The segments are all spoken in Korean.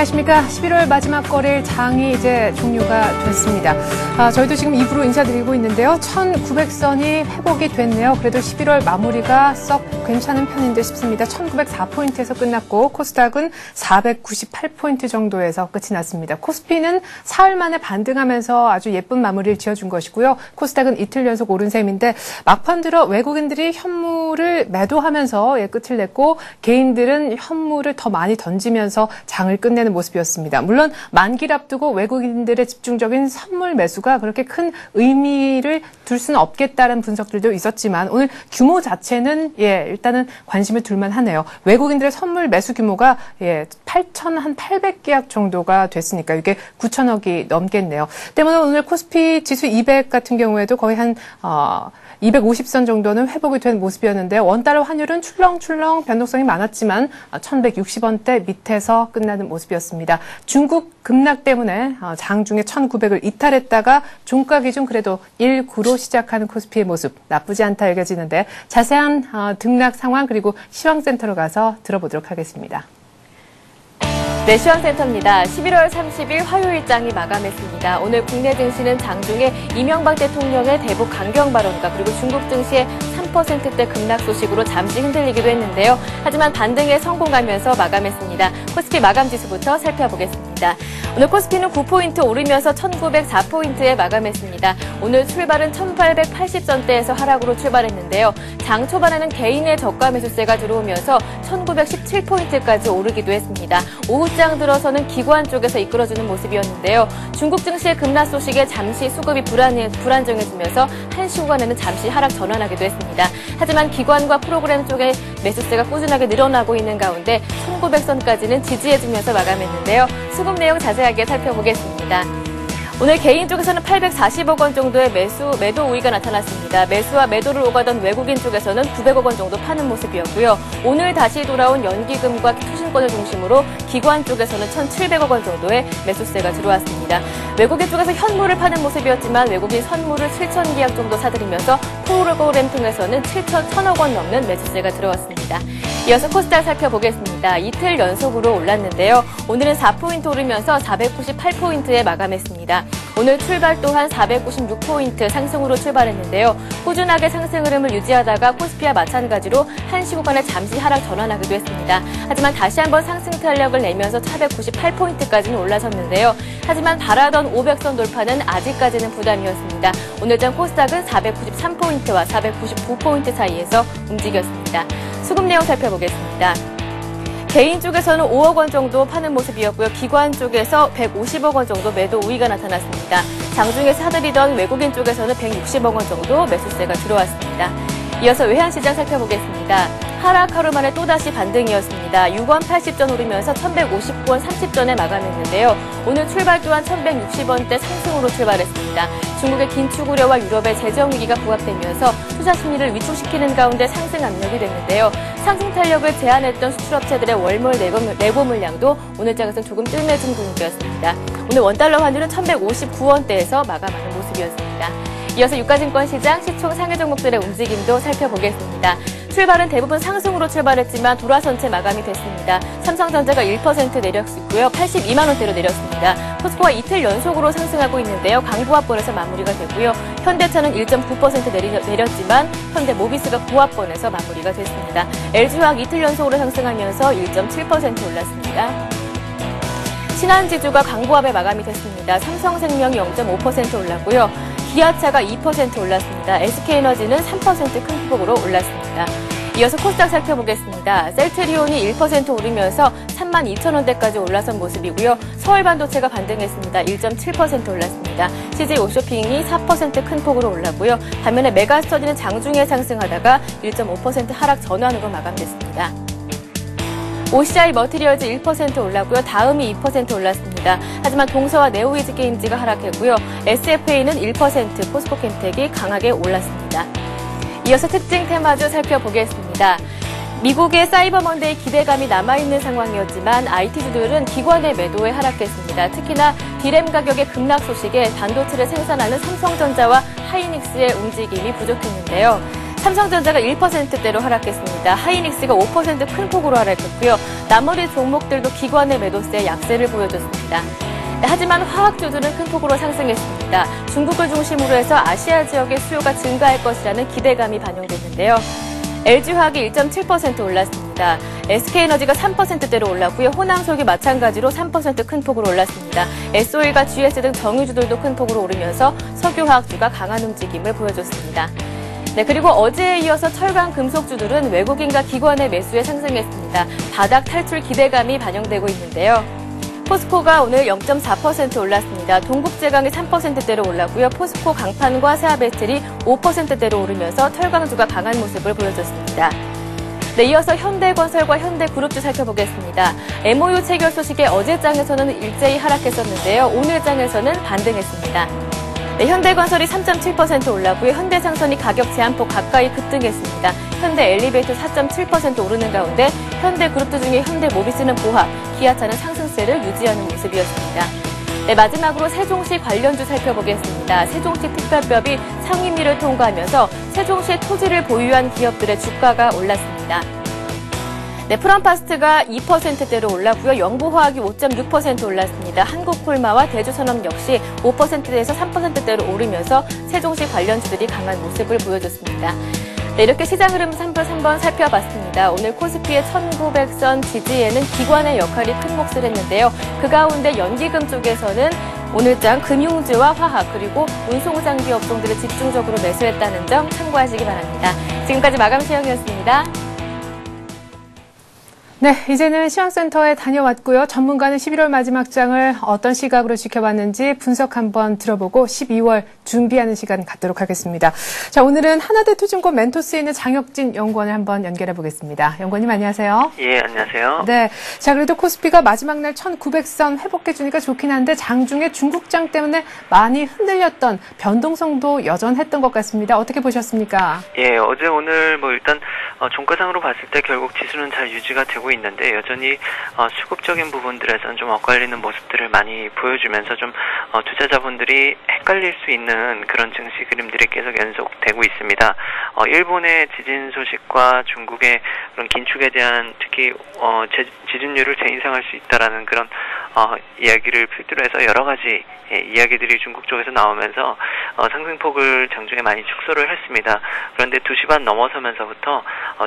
안녕하십니까. 11월 마지막 거래일 장이 이제 종료가 됐습니다. 저희도 지금 2부로 인사드리고 있는데요. 1900선이 회복이 됐네요. 그래도 11월 마무리가 썩 괜찮은 편인 듯 싶습니다. 1904포인트에서 끝났고 코스닥은 498포인트 정도에서 끝이 났습니다. 코스피는 사흘 만에 반등하면서 아주 예쁜 마무리를 지어준 것이고요. 코스닥은 이틀 연속 오른 셈인데 막판 들어 외국인들이 현물을 매도하면서 끝을 냈고 개인들은 현물을 더 많이 던지면서 장을 끝내는 모습이었습니다. 물론 만기를 앞두고 외국인들의 집중적인 선물 매수가 그렇게 큰 의미를 둘 수는 없겠다는 분석들도 있었지만 오늘 규모 자체는 일단은 관심을 둘만 하네요. 외국인들의 선물 매수 규모가 8,800계약 정도가 됐으니까 이게 9천억이 넘겠네요. 때문에 오늘 코스피 지수 200 같은 경우에도 거의 한 250선 정도는 회복이 된 모습이었는데 원달러 환율은 출렁출렁 변동성이 많았지만 1160원대 밑에서 끝나는 모습이었습니다. 중국 급락 때문에 장중에 1900을 이탈했다가 종가 기준 그래도 19로 시작하는 코스피의 모습 나쁘지 않다 여겨지는데 자세한 등락 상황 그리고 시황센터로 가서 들어보도록 하겠습니다. 네, 시황센터입니다. 11월 30일 화요일장이 마감했습니다. 오늘 국내 증시는 장중에 이명박 대통령의 대북 강경 발언과 그리고 중국 증시의 3%대 급락 소식으로 잠시 흔들리기도 했는데요. 하지만 반등에 성공하면서 마감했습니다. 코스피 마감 지수부터 살펴보겠습니다. 오늘 코스피는 9포인트 오르면서 1904포인트에 마감했습니다. 오늘 출발은 1880선대에서 하락으로 출발했는데요. 장 초반에는 개인의 저가 매수세가 들어오면서 1917포인트까지 오르기도 했습니다. 오후장 들어서는 기관 쪽에서 이끌어주는 모습이었는데요. 중국 증시의 급락 소식에 잠시 수급이 불안정해지면서 1시 후반에는 잠시 하락 전환하기도 했습니다. 하지만 기관과 프로그램 쪽의 매수세가 꾸준하게 늘어나고 있는 가운데 1900선까지는 지지해주면서 마감했는데요. 수급 내용 자세하게 살펴보겠습니다. 오늘 개인 쪽에서는 840억 원 정도의 매도 우위가 나타났습니다. 매수와 매도를 오가던 외국인 쪽에서는 900억 원 정도 파는 모습이었고요. 오늘 다시 돌아온 연기금과 투신권을 중심으로 기관 쪽에서는 1,700억 원 정도의 매수세가 들어왔습니다. 외국인 쪽에서 현물을 파는 모습이었지만 외국인 선물을 7천 계약 정도 사들이면서 프로그램 통해서는 1,000억 원 넘는 매수세가 들어왔습니다. 이어서 코스닥 살펴보겠습니다. 이틀 연속으로 올랐는데요. 오늘은 4포인트 오르면서 498포인트에 마감했습니다. 오늘 출발 또한 496포인트 상승으로 출발했는데요. 꾸준하게 상승 흐름을 유지하다가 코스피와 마찬가지로 1시 후반에 잠시 하락 전환하기도 했습니다. 하지만 다시 한번 상승 탄력을 내면서 498포인트까지는 올라섰는데요. 하지만 바라던 500선 돌파는 아직까지는 부담이었습니다. 오늘장 코스닥은 493포인트와 499포인트 사이에서 움직였습니다. 수급 내용 살펴보겠습니다. 개인 쪽에서는 5억 원 정도 파는 모습이었고요. 기관 쪽에서 150억 원 정도 매도 우위가 나타났습니다. 장중에 사들이던 외국인 쪽에서는 160억 원 정도 매수세가 들어왔습니다. 이어서 외환시장 살펴보겠습니다. 하락 하루 만에 또다시 반등이었습니다. 6원 80전 오르면서 1159원 30전에 마감했는데요. 오늘 출발 또한 1160원대 상승으로 출발했습니다. 중국의 긴축 우려와 유럽의 재정 위기가 부합되면서 투자 심리를 위축시키는 가운데 상승 압력이 됐는데요. 상승 탄력을 제한했던 수출업체들의 월물 내고 물량도 오늘 장에서는 조금 뜸해진 분위기였습니다. 오늘 원달러 환율은 1159원대에서 마감하는 모습이었습니다. 이어서 유가증권 시장 시총 상해 종목들의 움직임도 살펴보겠습니다. 출발은 대부분 상승으로 출발했지만 돌아선 채 마감이 됐습니다. 삼성전자가 1% 내렸고요. 82만 원대로 내렸습니다. 포스코가 이틀 연속으로 상승하고 있는데요. 강보합권에서 마무리가 되고요. 현대차는 1.9% 내렸지만 현대모비스가 보합권에서 마무리가 됐습니다. LG화학 이틀 연속으로 상승하면서 1.7% 올랐습니다. 신한지주가 강보합에 마감이 됐습니다. 삼성생명이 0.5% 올랐고요. 기아차가 2% 올랐습니다. SK에너지는 3% 큰 폭으로 올랐습니다. 이어서 코스닥 살펴보겠습니다. 셀트리온이 1% 오르면서 32,000원대까지 올라선 모습이고요. 서울반도체가 반등했습니다. 1.7% 올랐습니다. CJ 옵쇼핑이 4% 큰 폭으로 올랐고요. 반면에 메가스터디는 장중에 상승하다가 1.5% 하락 전환으로 마감됐습니다. OCI 머티리얼즈 1% 올랐고요. 다음이 2% 올랐습니다. 하지만 동서와 네오이즈게임즈가 하락했고요. SFA는 1%, 포스코캠텍이 강하게 올랐습니다. 이어서 특징 테마주 살펴보겠습니다. 미국의 사이버 먼데이 기대감이 남아있는 상황이었지만 IT주들은 기관의 매도에 하락했습니다. 특히나 D램 가격의 급락 소식에 반도체를 생산하는 삼성전자와 하이닉스의 움직임이 부족했는데요. 삼성전자가 1%대로 하락했습니다. 하이닉스가 5% 큰 폭으로 하락했고요. 나머지 종목들도 기관의 매도세에 약세를 보여줬습니다. 하지만 화학주들은 큰 폭으로 상승했습니다. 중국을 중심으로 해서 아시아 지역의 수요가 증가할 것이라는 기대감이 반영됐는데요. LG화학이 1.7% 올랐습니다. SK에너지가 3%대로 올랐고요. 호남석이 마찬가지로 3% 큰 폭으로 올랐습니다. SO일과 GS 등 정유주들도 큰 폭으로 오르면서 석유화학주가 강한 움직임을 보여줬습니다. 네, 그리고 어제에 이어서 철강 금속주들은 외국인과 기관의 매수에 상승했습니다. 바닥 탈출 기대감이 반영되고 있는데요. 포스코가 오늘 0.4% 올랐습니다. 동국제강이 3%대로 올랐고요. 포스코 강판과 세아배틀이 5%대로 오르면서 철강주가 강한 모습을 보여줬습니다. 네, 이어서 현대건설과 현대그룹주 살펴보겠습니다. MOU 체결 소식에 어제장에서는 일제히 하락했었는데요. 오늘장에서는 반등했습니다. 네, 현대건설이 3.7% 올랐고요. 현대상선이 가격 제한폭 가까이 급등했습니다. 현대엘리베이터 4.7% 오르는 가운데 현대그룹주 중에 현대모비스는 보합, 기아차는 상승세를 유지하는 모습이었습니다. 네, 마지막으로 세종시 관련주 살펴보겠습니다. 세종시 특별법이 상임위를 통과하면서 세종시의 토지를 보유한 기업들의 주가가 올랐습니다. 네, 프롬파스트가 2%대로 올랐고요. 영보화학이 5.6% 올랐습니다. 한국콜마와 대주산업 역시 5%대에서 3%대로 오르면서 세종시 관련주들이 강한 모습을 보여줬습니다. 네, 이렇게 시장 흐름 3번 살펴봤습니다. 오늘 코스피의 1900선 지지에는 기관의 역할이 큰 몫을 했는데요. 그 가운데 연기금 쪽에서는 오늘장 금융주와 화학 그리고 운송장비 업종들을 집중적으로 매수했다는 점 참고하시기 바랍니다. 지금까지 마감 시황이었습니다. 네, 이제는 시황센터에 다녀왔고요. 전문가는 11월 마지막 장을 어떤 시각으로 지켜봤는지 분석 한번 들어보고 12월 준비하는 시간 갖도록 하겠습니다. 자, 오늘은 하나대투증권 멘토스에 있는 장혁진 연구원을 한번 연결해 보겠습니다. 연구원님 안녕하세요. 예, 안녕하세요. 네, 자, 그래도 코스피가 마지막 날 1900선 회복해 주니까 좋긴 한데 장중에 중국장 때문에 많이 흔들렸던 변동성도 여전했던 것 같습니다. 어떻게 보셨습니까? 예, 어제 오늘 일단 종가상으로 봤을 때 결국 지수는 잘 유지가 되고 있는데 여전히 수급적인 부분들에서는 좀 엇갈리는 모습들을 많이 보여주면서 좀 투자자분들이 헷갈릴 수 있는 그런 증시 그림들이 계속 연속되고 있습니다. 일본의 지진 소식과 중국의 그런 긴축에 대한 특히 지진율을 재인상할 수 있다라는 그런 이야기를 필두로 해서 여러 가지 이야기들이 중국 쪽에서 나오면서 상승폭을 장중에 많이 축소를 했습니다. 그런데 2시 반 넘어서면서부터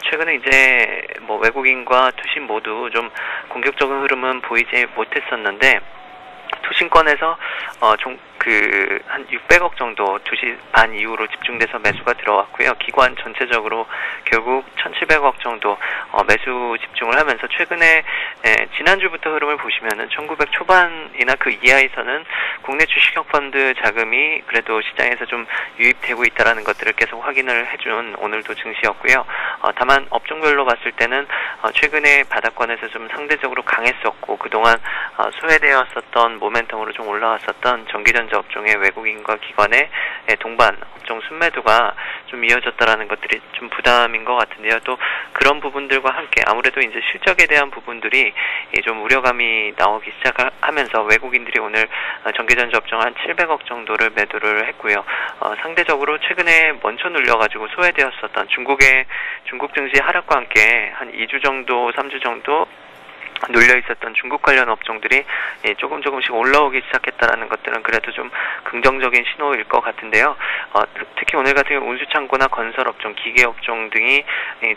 최근에 이제 외국인과 투신 모두 좀 공격적인 흐름은 보이지 못했었는데 투신권에서 한 600억 정도 2시 반 이후로 집중돼서 매수가 들어왔고요. 기관 전체적으로 결국 1,700억 정도 매수 집중을 하면서 최근에 지난주부터 흐름을 보시면은 1900 초반이나 그 이하에서는 국내 주식형 펀드 자금이 그래도 시장에서 좀 유입되고 있다라는 것들을 계속 확인을 해준 오늘도 증시였고요. 다만 업종별로 봤을 때는 최근에 바닥권에서 좀 상대적으로 강했었고 그동안 소외되었었던 모멘텀으로 좀 올라왔었던 전기전자 업종의 외국인과 기관의 동반 업종 순매도가 좀 이어졌다라는 것들이 좀 부담인 것 같은데요. 또 그런 부분들과 함께 아무래도 이제 실적에 대한 부분들이 좀 우려감이 나오기 시작하면서 외국인들이 오늘 전기전자 업종 한 700억 정도를 매도를 했고요. 상대적으로 최근에 먼저 눌려가지고 소외되었었던 중국 증시 하락과 함께 한 2주 정도, 3주 정도 눌려 있었던 중국 관련 업종들이 조금씩 올라오기 시작했다라는 것들은 그래도 좀 긍정적인 신호일 것 같은데요. 특히 오늘 같은 경우 운수창고나 건설업종, 기계업종 등이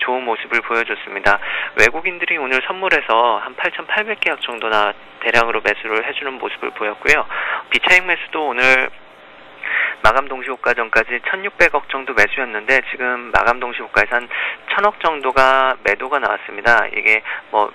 좋은 모습을 보여줬습니다. 외국인들이 오늘 선물에서 한 8,800계약 정도나 대량으로 매수를 해주는 모습을 보였고요. 비차익 매수도 오늘 마감 동시호가 전까지 1,600억 정도 매수였는데 지금 마감 동시호가에서 한 1,000억 정도가 매도가 나왔습니다. 이게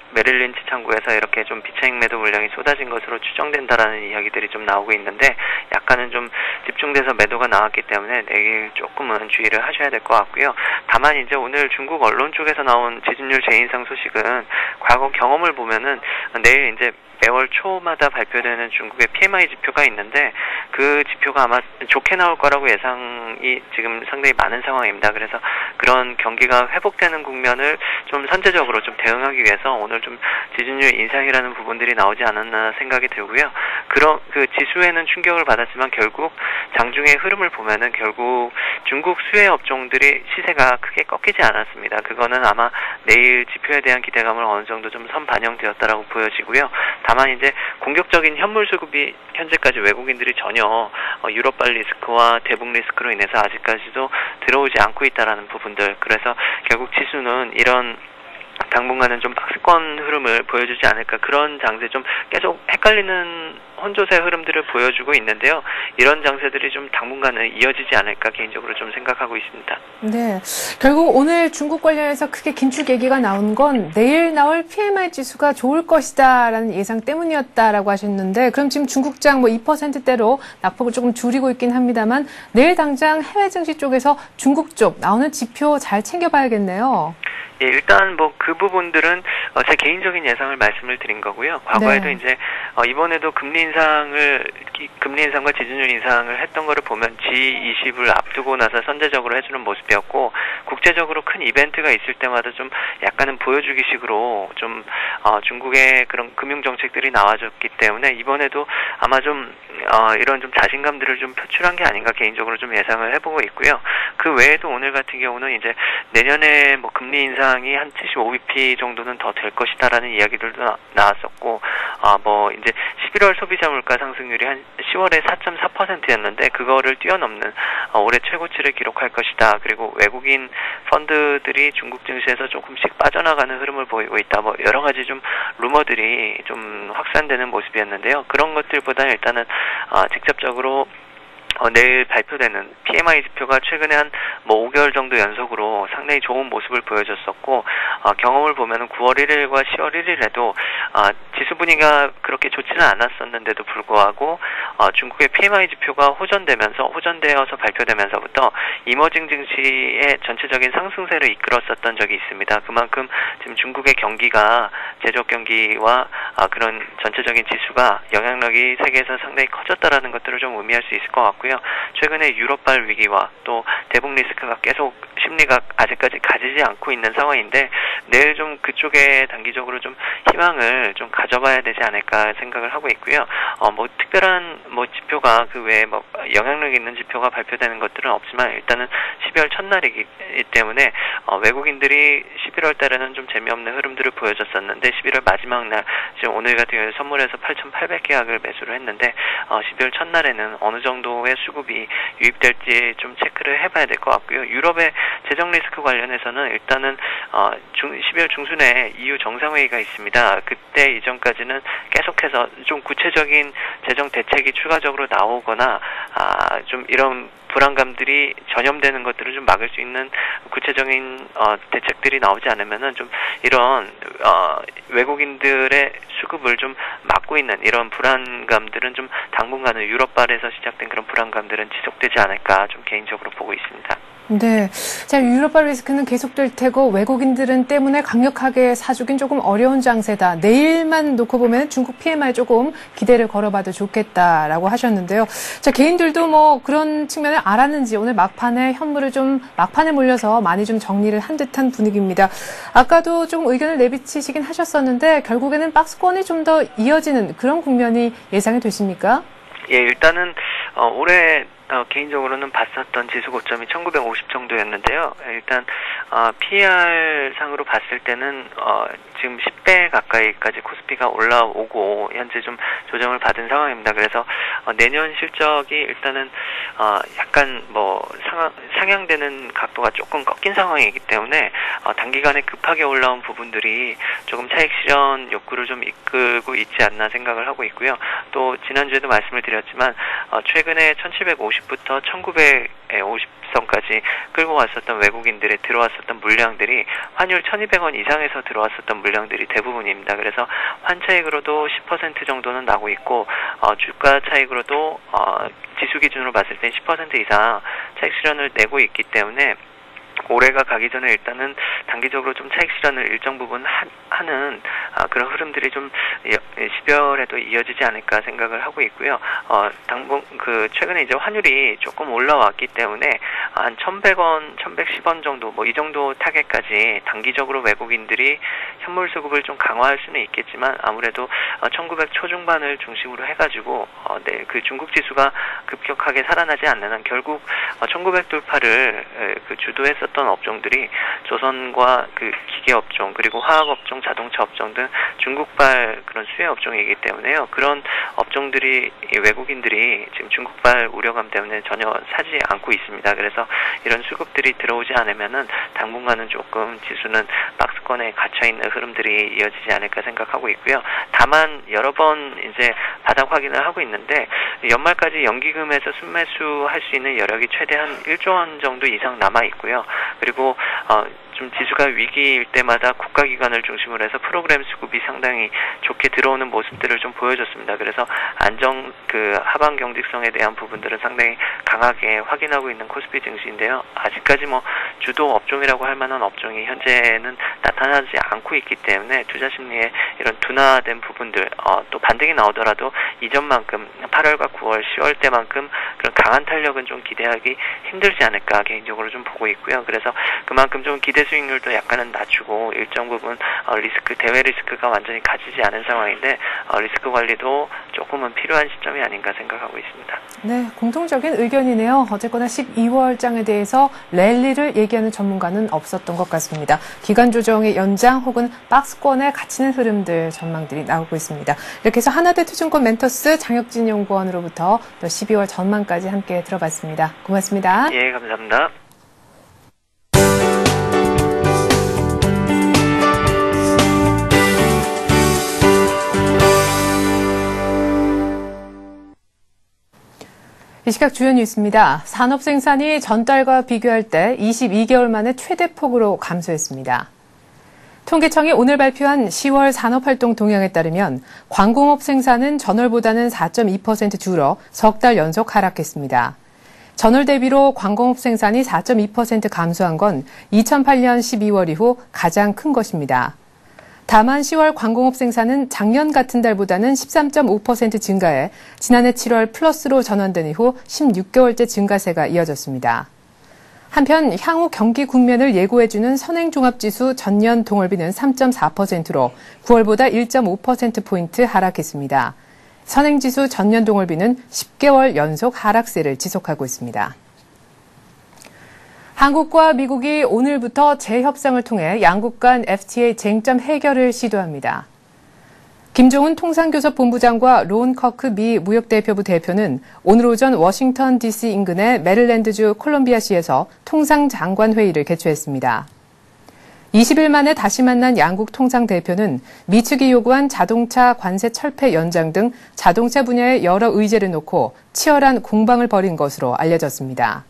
메릴린치 창구에서 이렇게 좀 비차익 매도 물량이 쏟아진 것으로 추정된다라는 이야기들이 좀 나오고 있는데 약간은 좀 집중돼서 매도가 나왔기 때문에 내일 조금은 주의를 하셔야 될 것 같고요. 다만 이제 오늘 중국 언론 쪽에서 나온 지진율 재인상 소식은 과거 경험을 보면은 내일 이제 매월 초마다 발표되는 중국의 PMI 지표가 있는데 그 지표가 아마 좋게 나올 거라고 예상이 지금 상당히 많은 상황입니다. 그래서 그런 경기가 회복되는 국면을 좀 선제적으로 좀 대응하기 위해서 오늘 좀 지진율 인상이라는 부분들이 나오지 않았나 생각이 들고요. 그런 그 지수에는 충격을 받았지만 결국 장중의 흐름을 보면은 결국 중국 수혜 업종들의 시세가 크게 꺾이지 않았습니다. 그거는 아마 내일 지표에 대한 기대감을 어느 정도 좀 선반영되었다라고 보여지고요. 다만 이제 공격적인 현물 수급이 현재까지 외국인들이 전혀 유럽발 리스크와 대북 리스크로 인해서 아직까지도 들어오지 않고 있다라는 부분들. 그래서 결국 지수는 이런 당분간은 좀 박스권 흐름을 보여주지 않을까, 그런 장세, 좀 계속 헷갈리는 혼조세 흐름들을 보여주고 있는데요. 이런 장세들이 좀 당분간은 이어지지 않을까 개인적으로 좀 생각하고 있습니다. 네, 결국 오늘 중국 관련해서 크게 긴축 얘기가 나온 건 내일 나올 PMI 지수가 좋을 것이다라는 예상 때문이었다라고 하셨는데, 그럼 지금 중국장 2%대로 낙폭을 조금 줄이고 있긴 합니다만 내일 당장 해외 증시 쪽에서 중국 쪽 나오는 지표 잘 챙겨봐야겠네요. 예, 일단 그 부분들은 제 개인적인 예상을 말씀을 드린 거고요. 과거에도 네. 이제 이번에도 금리 인상과 지준율 인상을 했던 거를 보면 G20을 앞두고 나서 선제적으로 해주는 모습이었고, 국제적으로 큰 이벤트가 있을 때마다 좀 약간은 보여주기식으로 좀 중국의 그런 금융 정책들이 나와줬기 때문에 이번에도 아마 좀 이런 좀 자신감들을 좀 표출한 게 아닌가 개인적으로 좀 예상을 해보고 있고요. 그 외에도 오늘 같은 경우는 이제 내년에 금리 인상이 한 75bp 정도는 더 될 것이다라는 이야기들도 나왔었고, 이제 11월 소비자 물가 상승률이 한 10월에 4.4%였는데 그거를 뛰어넘는 올해 최고치를 기록할 것이다. 그리고 외국인 펀드들이 중국 증시에서 조금씩 빠져나가는 흐름을 보이고 있다. 여러 가지 좀 루머들이 좀 확산되는 모습이었는데요. 그런 것들보다는 일단은 직접적으로 내일 발표되는 PMI 지표가 최근에 한 5개월 정도 연속으로 상당히 좋은 모습을 보여줬었고, 경험을 보면은 9월 1일과 10월 1일에도 지수 분위기가 그렇게 좋지는 않았었는데도 불구하고 중국의 PMI 지표가 호전되어서 발표되면서부터 이머징 증시의 전체적인 상승세를 이끌었었던 적이 있습니다. 그만큼 지금 중국의 경기가, 제조업 경기와 그런 전체적인 지수가 영향력이 세계에서 상당히 커졌다라는 것들을 좀 의미할 수 있을 것 같고요. 최근에 유럽발 위기와 또 대북 리스크가 계속 심리가 아직까지 가지지 않고 있는 상황인데, 내일 좀 그쪽에 단기적으로 좀 희망을 좀 가져봐야 되지 않을까 생각을 하고 있고요. 특별한 지표가 그 외에 영향력 있는 지표가 발표되는 것들은 없지만 일단은 12월 첫날이기 때문에 외국인들이 11월 달에는 좀 재미없는 흐름들을 보여줬었는데 11월 마지막 날, 지금 오늘 같은 경우에 선물에서 8,800계약을 매수를 했는데 12월 첫날에는 어느 정도의 수급이 유입될지 좀 체크를 해봐야 될 것 같고요. 유럽의 재정 리스크 관련해서는 일단은 12월 중순에 EU 정상회의가 있습니다. 그때 이전까지는 계속해서 좀 구체적인 재정 대책이 추가적으로 나오거나 좀 이런 불안감들이 전염되는 것들을 좀 막을 수 있는 구체적인 대책들이 나오지 않으면은 좀 이런 외국인들의 수급을 좀 막고 있는 이런 불안감들은 좀 당분간은 유럽발에서 시작된 그런 불안감들은 지속되지 않을까 좀 개인적으로 보고 있습니다. 네, 자, 유럽발 리스크는 계속될 테고 외국인들은 때문에 강력하게 사주긴 조금 어려운 장세다. 내일만 놓고 보면 중국 PMI 조금 기대를 걸어봐도 좋겠다라고 하셨는데요. 자, 개인들도 그런 측면을 알았는지 오늘 막판에 현물을 좀 막판에 몰려서 많이 좀 정리를 한 듯한 분위기입니다. 아까도 조금 의견을 내비치시긴 하셨었는데 결국에는 박스권이 좀 더 이어지는 그런 국면이 예상이 되십니까? 예, 일단은 올해 개인적으로는 봤었던 지수 고점이 1950 정도였는데요. 일단 PER 상으로 봤을 때는 지금 10배 가까이까지 코스피가 올라오고 현재 좀 조정을 받은 상황입니다. 그래서 내년 실적이 일단은 약간 상향되는 각도가 조금 꺾인 상황이기 때문에 단기간에 급하게 올라온 부분들이 조금 차익 실현 욕구를 좀 이끌고 있지 않나 생각을 하고 있고요. 또 지난주에도 말씀을 드렸지만 최근에 1750부터 1950선까지 끌고 왔었던 외국인들의 들어왔었던 물량들이 환율 1200원 이상에서 들어왔었던 물량들이 대부분입니다. 그래서 환차익으로도 10% 정도는 나고 있고 주가 차익으로도 지수 기준으로 봤을 때 10% 이상 차익 실현을 내고 있기 때문에 올해가 가기 전에 일단은 단기적으로 좀 차익 실현을 일정 부분 하는 그런 흐름들이 좀 6개월에도 이어지지 않을까 생각을 하고 있고요. 최근에 이제 환율이 조금 올라왔기 때문에 한 1,100원, 1,110원 정도, 이 정도 타겟까지 단기적으로 외국인들이 현물 수급을 좀 강화할 수는 있겠지만 아무래도 1,900 초중반을 중심으로 해가지고 그 중국 지수가 급격하게 살아나지 않는 한 결국 1,900 돌파를 주도했었던 업종들이 조선과 기계 업종 그리고 화학 업종, 자동차 업종 등 중국발 그런 수혜 업종이기 때문에요. 그런 업종들이 외국인들이 지금 중국발 우려감 때문에 전혀 사지 않고 있습니다. 그래서 이런 수급들이 들어오지 않으면은 당분간은 조금 지수는 박스권에 갇혀 있는 흐름들이 이어지지 않을까 생각하고 있고요. 다만 여러 번 이제 바닥 확인을 하고 있는데 연말까지 연기금에서 순매수할 수 있는 여력이 최대 한 1조 원 정도 이상 남아 있고요. 그리고 좀 지수가 위기일 때마다 국가기관을 중심으로 해서 프로그램 수급이 상당히 좋게 들어오는 모습들을 좀 보여줬습니다. 그래서 하방 경직성에 대한 부분들은 상당히 강하게 확인하고 있는 코스피 증시인데요. 아직까지 주도 업종이라고 할 만한 업종이 현재는 나타나지 않고 있기 때문에 투자 심리에 이런 둔화된 부분들, 또 반등이 나오더라도 이전만큼 8월과 9월, 10월 때만큼 그런 강한 탄력은 좀 기대하기 힘들지 않을까 개인적으로 좀 보고 있고요. 그래서 그만큼 좀 기대 수익률도 약간은 낮추고 일정 부분 대외 리스크가 완전히 가지지 않은 상황인데 리스크 관리도 조금은 필요한 시점이 아닌가 생각하고 있습니다. 네, 공통적인 의견이네요. 어쨌거나 12월장에 대해서 랠리를 얘기하는 전문가는 없었던 것 같습니다. 기간 조정의 연장 혹은 박스권에 갇히는 흐름들 전망들이 나오고 있습니다. 이렇게 해서 하나대 투증권 멘토스 장혁진 연구원으로부터 또 12월 전망까지 함께 들어봤습니다. 고맙습니다. 예, 감사합니다. 이 시각 주요 뉴스입니다. 산업 생산이 전달과 비교할 때 22개월 만에 최대폭으로 감소했습니다. 통계청이 오늘 발표한 10월 산업활동 동향에 따르면 광공업 생산은 전월보다는 4.2% 줄어 석 달 연속 하락했습니다. 전월 대비로 광공업 생산이 4.2% 감소한 건 2008년 12월 이후 가장 큰 것입니다. 다만 10월 광공업 생산은 작년 같은 달보다는 13.5% 증가해 지난해 7월 플러스로 전환된 이후 16개월째 증가세가 이어졌습니다. 한편 향후 경기 국면을 예고해주는 선행종합지수 전년 동월비는 3.4%로 9월보다 1.5%포인트 하락했습니다. 선행지수 전년 동월비는 10개월 연속 하락세를 지속하고 있습니다. 한국과 미국이 오늘부터 재협상을 통해 양국 간 FTA 쟁점 해결을 시도합니다. 김종은 통상교섭본부장과 론 커크 미 무역대표부 대표는 오늘 오전 워싱턴 DC 인근의 메릴랜드주 콜롬비아시에서 통상장관회의를 개최했습니다. 20일 만에 다시 만난 양국 통상대표는 미 측이 요구한 자동차 관세 철폐 연장 등 자동차 분야의 여러 의제를 놓고 치열한 공방을 벌인 것으로 알려졌습니다.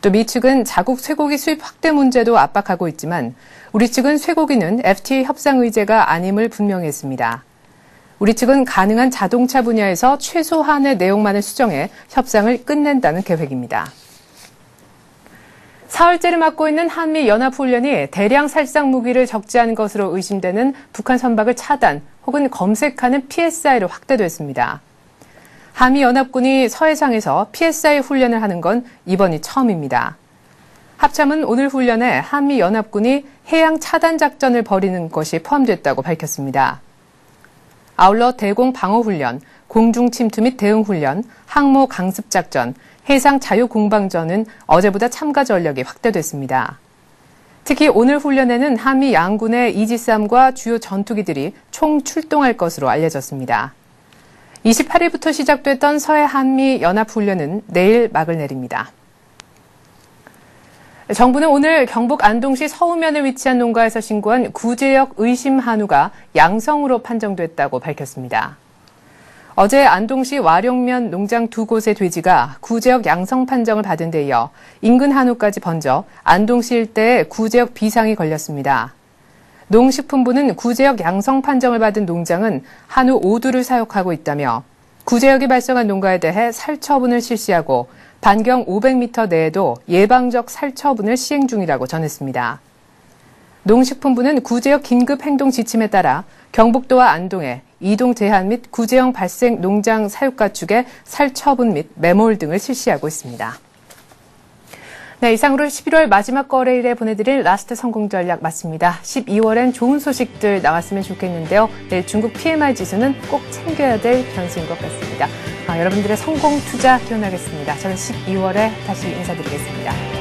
또 미 측은 자국 쇠고기 수입 확대 문제도 압박하고 있지만 우리 측은 쇠고기는 FTA 협상 의제가 아님을 분명히 했습니다. 우리 측은 가능한 자동차 분야에서 최소한의 내용만을 수정해 협상을 끝낸다는 계획입니다. 사흘째를 맞고 있는 한미연합훈련이 대량 살상 무기를 적재한 것으로 의심되는 북한 선박을 차단 혹은 검색하는 PSI로 확대됐습니다. 한미연합군이 서해상에서 PSI 훈련을 하는 건 이번이 처음입니다. 합참은 오늘 훈련에 한미연합군이 해양 차단 작전을 벌이는 것이 포함됐다고 밝혔습니다. 아울러 대공 방어훈련, 공중 침투 및 대응훈련, 항모 강습 작전, 해상 자유공방전은 어제보다 참가 전력이 확대됐습니다. 특히 오늘 훈련에는 한미 양군의 이지스함과 주요 전투기들이 총 출동할 것으로 알려졌습니다. 28일부터 시작됐던 서해 한미 연합훈련은 내일 막을 내립니다. 정부는 오늘 경북 안동시 서우면에 위치한 농가에서 신고한 구제역 의심 한우가 양성으로 판정됐다고 밝혔습니다. 어제 안동시 와룡면 농장 두 곳의 돼지가 구제역 양성 판정을 받은 데 이어 인근 한우까지 번져 안동시 일대에 구제역 비상이 걸렸습니다. 농식품부는 구제역 양성 판정을 받은 농장은 한우 5두를 사육하고 있다며 구제역이 발생한 농가에 대해 살처분을 실시하고 반경 500m 내에도 예방적 살처분을 시행 중이라고 전했습니다. 농식품부는 구제역 긴급 행동 지침에 따라 경북도와 안동에 이동 제한 및 구제형 발생 농장 사육가축의 살처분 및 매몰 등을 실시하고 있습니다. 네, 이상으로 11월 마지막 거래일에 보내드릴 라스트 성공 전략 마칩니다. 12월엔 좋은 소식들 나왔으면 좋겠는데요. 내일 중국 PMI 지수는 꼭 챙겨야 될 변수인 것 같습니다. 여러분들의 성공 투자 기원하겠습니다. 저는 12월에 다시 인사드리겠습니다.